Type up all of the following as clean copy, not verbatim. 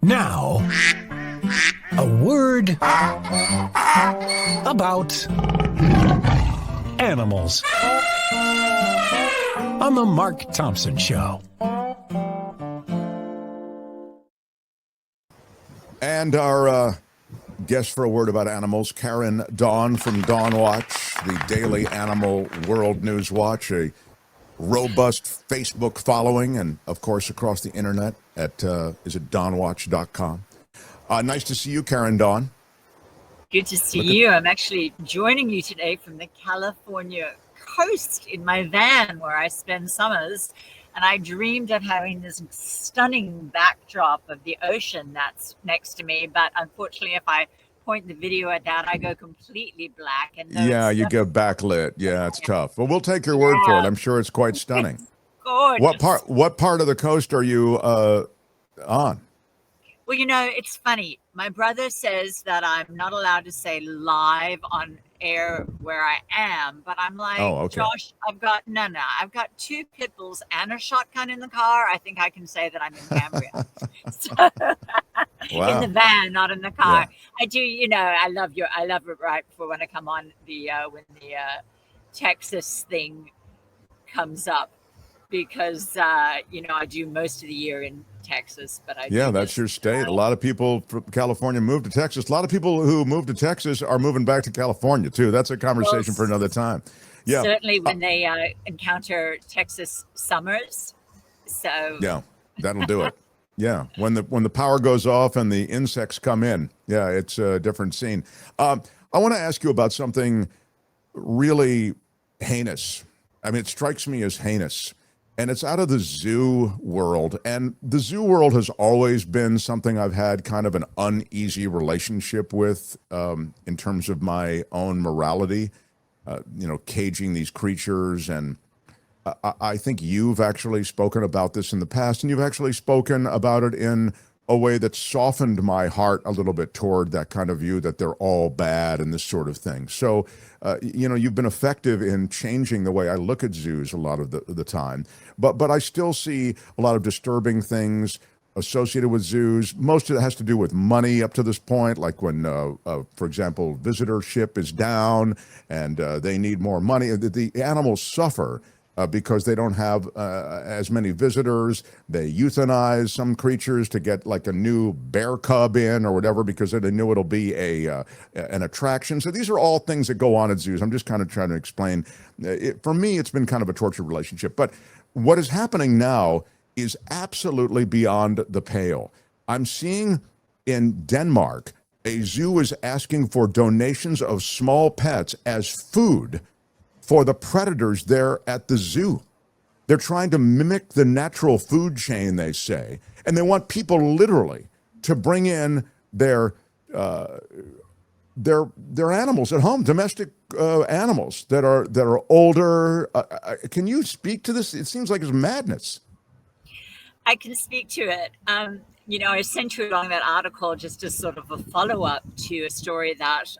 Now, a word about animals on the Mark Thompson Show. And our guest for a word about animals, Karen Dawn from DawnWatch, the daily animal world news watch, a robust Facebook following, and of course across the internet at is it DawnWatch.com. Nice to see you, Karen Dawn. Good to see you. I'm actually joining you today from the California coast in my van where I spend summers. And I dreamed of having this stunning backdrop of the ocean that's next to me. But unfortunately, if I point the video at that, I go completely black. And yeah, you get backlit. Yeah, it's tough. But we'll take your word for it. I'm sure it's quite stunning. It's gorgeous. What part of the coast are you on? Well, you know, it's funny. My brother says that I'm not allowed to say live on air where I am, but I'm like, Oh, okay. Josh, I've got two pit bulls and a shotgun in the car. I think I can say that I'm in Cambria. Wow. In the van, not in the car. Yeah. I do, I love it right before when I come on when the Texas thing comes up, because I do most of the year in Texas, but that's your state. A lot of people from California move to Texas. A lot of people who move to Texas are moving back to California too. That's a conversation for another time. Yeah, certainly when they encounter Texas summers. So yeah, that'll do it. Yeah, when the power goes off and the insects come in, yeah, it's a different scene. I want to ask you about something really heinous. I mean, it strikes me as heinous. And it's out of the zoo world. And the zoo world has always been something I've had kind of an uneasy relationship with in terms of my own morality, caging these creatures. And I think you've actually spoken about this in the past, and you've actually spoken about it in a way that softened my heart a little bit toward that kind of view that they're all bad and this sort of thing. So, you've been effective in changing the way I look at zoos a lot of the time. But I still see a lot of disturbing things associated with zoos. Most of it has to do with money up to this point, like when, for example, visitorship is down and they need more money. The animals suffer because they don't have as many visitors. They euthanize some creatures to get like a new bear cub in or whatever because they knew it'll be an attraction. So these are all things that go on at zoos. I'm just kind of trying to explain. For me, it's been kind of a tortured relationship. But what is happening now is absolutely beyond the pale. I'm seeing in Denmark, a zoo is asking for donations of small pets as food for the predators there at the zoo. They're trying to mimic the natural food chain, they say, and they want people literally to bring in their animals at home, domestic animals that are older. Can you speak to this? It seems like it's madness. I can speak to it. I sent you along that article just as sort of a follow-up to a story that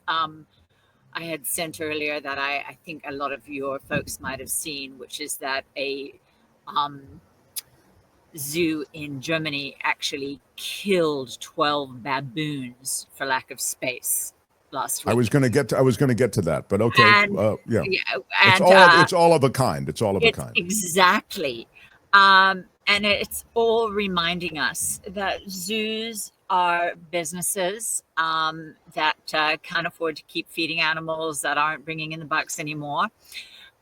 I had sent earlier that I think a lot of your folks might have seen, which is that a zoo in Germany actually killed 12 baboons for lack of space last week. I was going to get to that, but okay. And, yeah. And, it's all of a kind. It's all of a kind. Exactly. And it's all reminding us that zoos are businesses that can't afford to keep feeding animals that aren't bringing in the bucks anymore.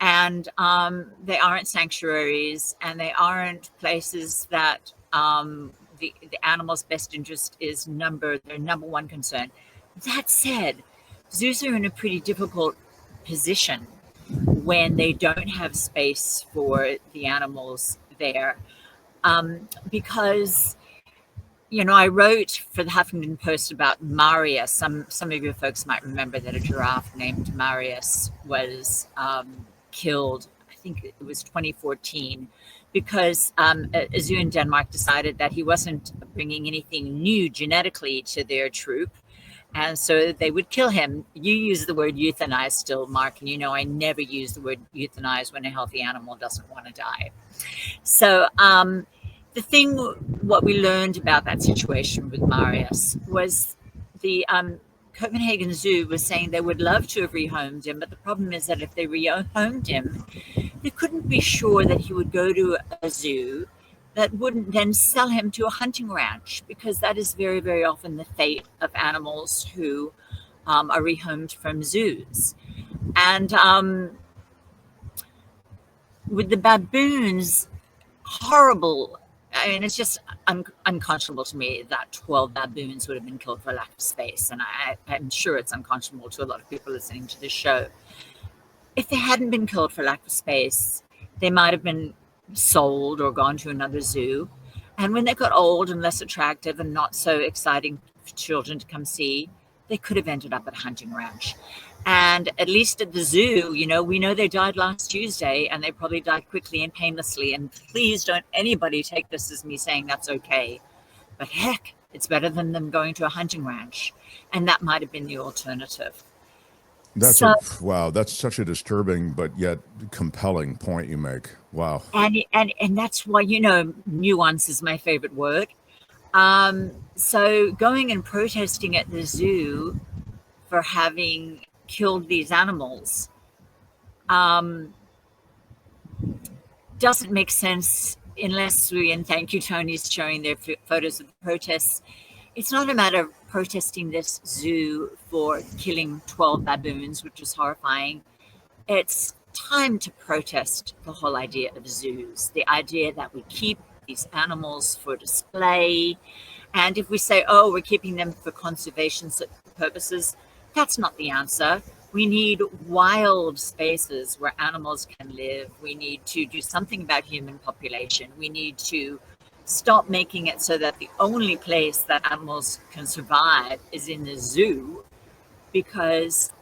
And they aren't sanctuaries, and they aren't places that the animal's best interest is their number one concern. That said, zoos are in a pretty difficult position when they don't have space for the animals there. Because, I wrote for the Huffington Post about Marius. Some of your folks might remember that a giraffe named Marius was killed, I think it was 2014, because a zoo in Denmark decided that he wasn't bringing anything new genetically to their troop. And so they would kill him. You use the word euthanize still, Mark, and I never use the word euthanize when a healthy animal doesn't want to die. So the thing, what we learned about that situation with Marius was the Copenhagen Zoo was saying they would love to have rehomed him, but the problem is that if they rehomed him, they couldn't be sure that he would go to a zoo that wouldn't then sell him to a hunting ranch, because that is very, very often the fate of animals who are rehomed from zoos. And with the baboons, horrible. I mean, it's just unconscionable to me that 12 baboons would have been killed for lack of space. And I'm sure it's unconscionable to a lot of people listening to this show. If they hadn't been killed for lack of space, they might have been sold or gone to another zoo. And when they got old and less attractive and not so exciting for children to come see, they could have ended up at a hunting ranch. And at least at the zoo, you know, we know they died last Tuesday, and they probably died quickly and painlessly. And please don't anybody take this as me saying that's okay. But heck, it's better than them going to a hunting ranch. And that might have been the alternative. That's wow. That's such a disturbing but yet compelling point you make. Wow. And that's why, you know, nuance is my favorite word. So going and protesting at the zoo for having killed these animals doesn't make sense unless we, and thank you, Tony's showing their photos of the protests. It's not a matter of protesting this zoo for killing 12 baboons, which is horrifying. It's time to protest the whole idea of zoos, the idea that we keep these animals for display. And if we say, oh, we're keeping them for conservation purposes, that's not the answer. We need wild spaces where animals can live. We need to do something about human population. We need to stop making it so that the only place that animals can survive is in the zoo, because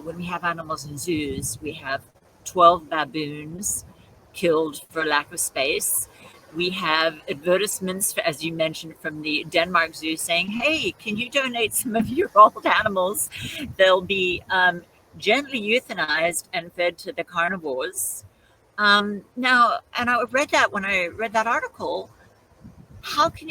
when we have animals in zoos, we have 12 baboons killed for lack of space. We have advertisements, as you mentioned, from the Denmark Zoo saying, hey, can you donate some of your old animals? They'll be gently euthanized and fed to the carnivores. Now, and I read that when I read that article, how can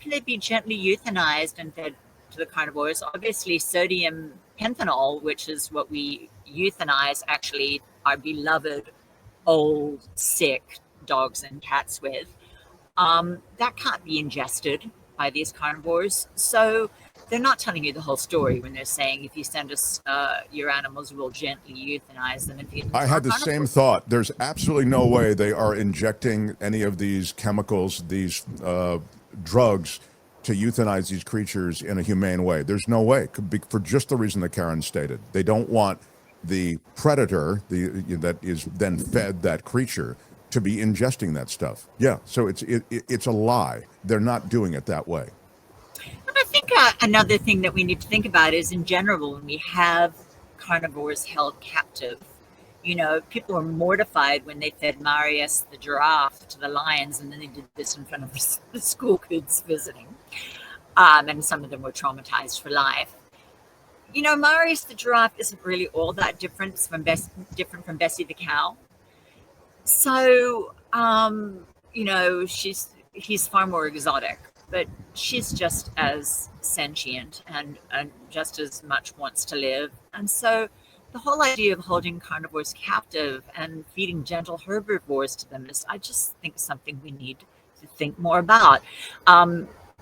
they be gently euthanized and fed to the carnivores? Obviously, sodium pentanol, which is what we euthanize actually our beloved old, sick dogs and cats with, that can't be ingested by these carnivores. So they're not telling you the whole story when they're saying, if you send us your animals, we'll gently euthanize them and feed them. I had the same thought. There's absolutely no way they are injecting any of these chemicals, these drugs, to euthanize these creatures in a humane way. There's no way, for just the reason that Karen stated. They don't want the predator that is then fed that creature to be ingesting that stuff. Yeah, so it's a lie. They're not doing it that way. And I think another thing that we need to think about is, in general, when we have carnivores held captive, you know, people were mortified when they fed Marius the giraffe to the lions, and then they did this in front of the school kids visiting. And some of them were traumatized for life. You know, Marius the giraffe isn't really all that different from Bessie the cow. So, you know, he's far more exotic, but she's just as sentient and just as much wants to live. And so the whole idea of holding carnivores captive and feeding gentle herbivores to them is, I just think, something we need to think more about.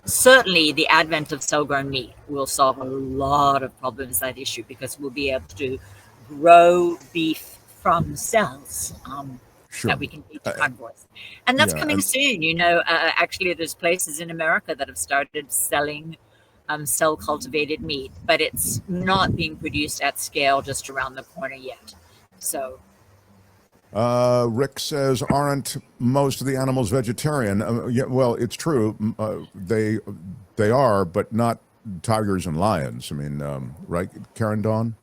Certainly the advent of cell-grown meat will solve a lot of problems, that issue, because we'll be able to grow beef from cells. Sure. That we can feed to carnivores. And that's coming soon. You know, actually, there's places in America that have started selling cell-cultivated meat, but it's not being produced at scale just around the corner yet. So, Rick says, aren't most of the animals vegetarian? Yeah, well, it's true. They are, but not tigers and lions. I mean, right, Karen Dawn?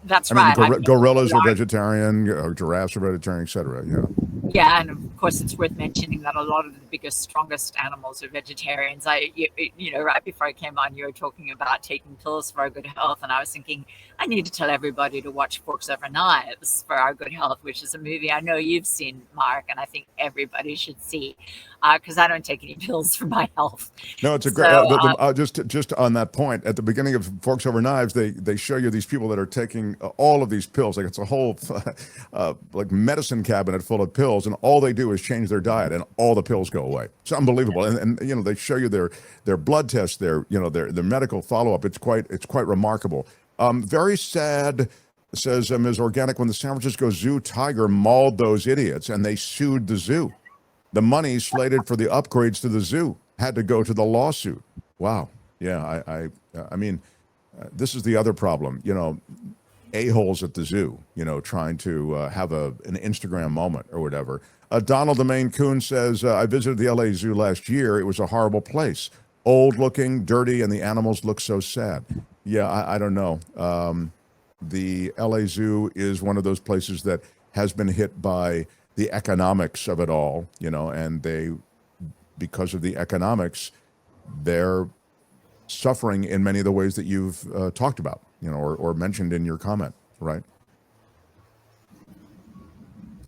That's right. I mean, gorillas are vegetarian, giraffes are vegetarian, etc. Yeah. Yeah, and of course, it's worth mentioning that a lot of the biggest, strongest animals are vegetarians. You know, right before I came on, you were talking about taking pills for our good health, and I was thinking, I need to tell everybody to watch Forks Over Knives for our good health, which is a movie I know you've seen, Mark, and I think everybody should see. because I don't take any pills for my health. No, it's a great. So, Just on that point, at the beginning of Forks Over Knives, they show you these people that are taking all of these pills. Like it's a whole like medicine cabinet full of pills, and all they do is change their diet, and all the pills go away. It's unbelievable. And you know, they show you their blood tests, their medical follow up. It's quite remarkable. Very sad. Says Ms. Organic, when the San Francisco Zoo tiger mauled those idiots, and they sued the zoo. The money slated for the upgrades to the zoo had to go to the lawsuit. Wow. Yeah, I mean, this is the other problem. You know, a-holes at the zoo, you know, trying to have an Instagram moment or whatever. Donald the Maine Coon says, I visited the LA Zoo last year. It was a horrible place. Old looking, dirty, and the animals look so sad. Yeah, I don't know. The LA Zoo is one of those places that has been hit by the economics of it all, you know, and because of the economics, they're suffering in many of the ways that you've talked about, you know, or mentioned in your comment, right? I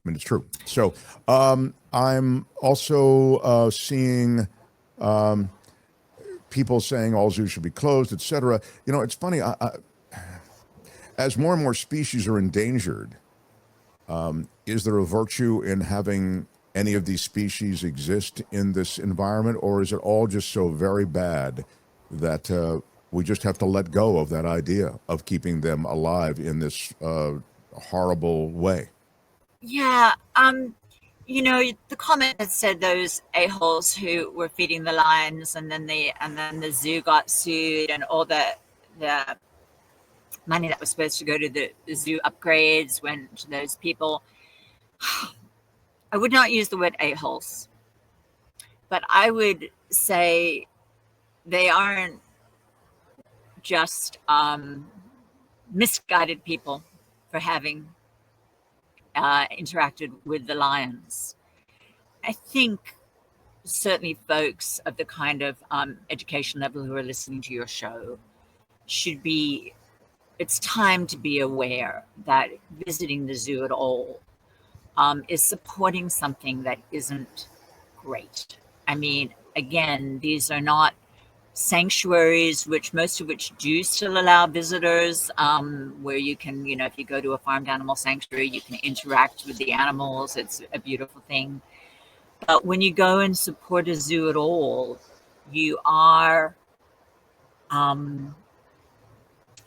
mean, it's true. So I'm also seeing people saying all zoos should be closed, et cetera. You know, it's funny. As more and more species are endangered, is there a virtue in having any of these species exist in this environment, or is it all just so very bad that we just have to let go of that idea of keeping them alive in this horrible way? yeah, you know, the comment that said those a-holes who were feeding the lions, and then the zoo got sued, and all the money that was supposed to go to the zoo upgrades went to those people. I would not use the word a-holes, but I would say they aren't just misguided people for having interacted with the lions. I think certainly folks of the kind of education level who are listening to your show it's time to be aware that visiting the zoo at all is supporting something that isn't great. I mean, again, these are not sanctuaries, most of which do still allow visitors, where you can, you know, if you go to a farmed animal sanctuary, you can interact with the animals. It's a beautiful thing. But when you go and support a zoo at all, you are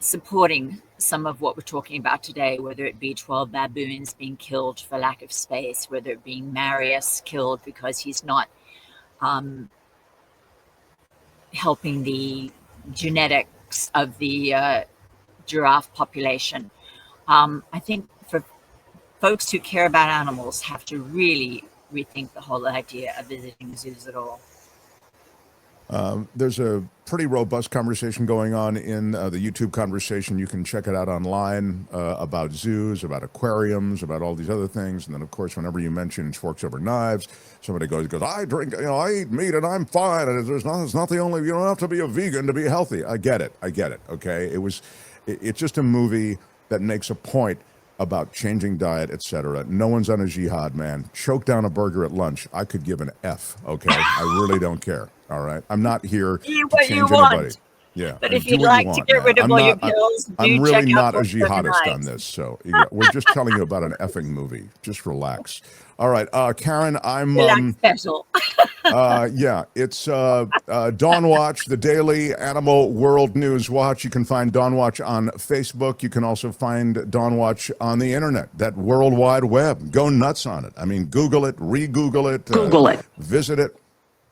supporting some of what we're talking about today, whether it be 12 baboons being killed for lack of space, whether it be Marius killed because he's not helping the genetics of the giraffe population. I think for folks who care about animals have to really rethink the whole idea of visiting zoos at all. There's a pretty robust conversation going on in the YouTube conversation. You can check it out online about zoos, about aquariums, about all these other things. And then, of course, whenever you mention Forks Over Knives, somebody goes, I drink, you know, I eat meat and I'm fine. And it's not the only, you don't have to be a vegan to be healthy. I get it. Okay. It's just a movie that makes a point about changing diet, etc. No one's on a jihad, man. Choke down a burger at lunch. I could give an F, okay? I really don't care, all right? I'm not here to change anybody. Yeah. But if you'd like to get rid of all your pills, I'm really not a jihadist on this, so we're just telling you about an effing movie. Just relax. All right, Karen, I'm special. Yeah, it's DawnWatch, the daily animal world news watch. You can find DawnWatch on Facebook. You can also find DawnWatch on the internet, that World Wide Web. Go nuts on it. I mean, Google it, re-Google it, visit it.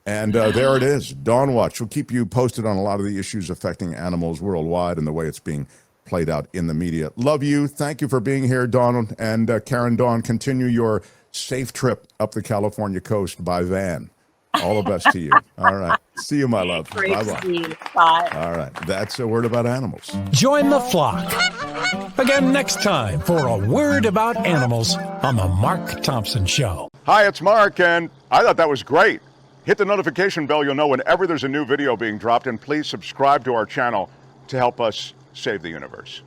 And there it is, DawnWatch. We'll keep you posted on a lot of the issues affecting animals worldwide and the way it's being played out in the media. Love you. Thank you for being here, Dawn. And Karen, Dawn, continue your safe trip up the California coast by van. All the best to you. All right. See you, my love. Bye-bye. Bye. All right. That's a word about animals. Join the flock. Again next time for a word about animals on the Mark Thompson Show. Hi, it's Mark, and I thought that was great. Hit the notification bell. You'll know whenever there's a new video being dropped, and please subscribe to our channel to help us save the universe.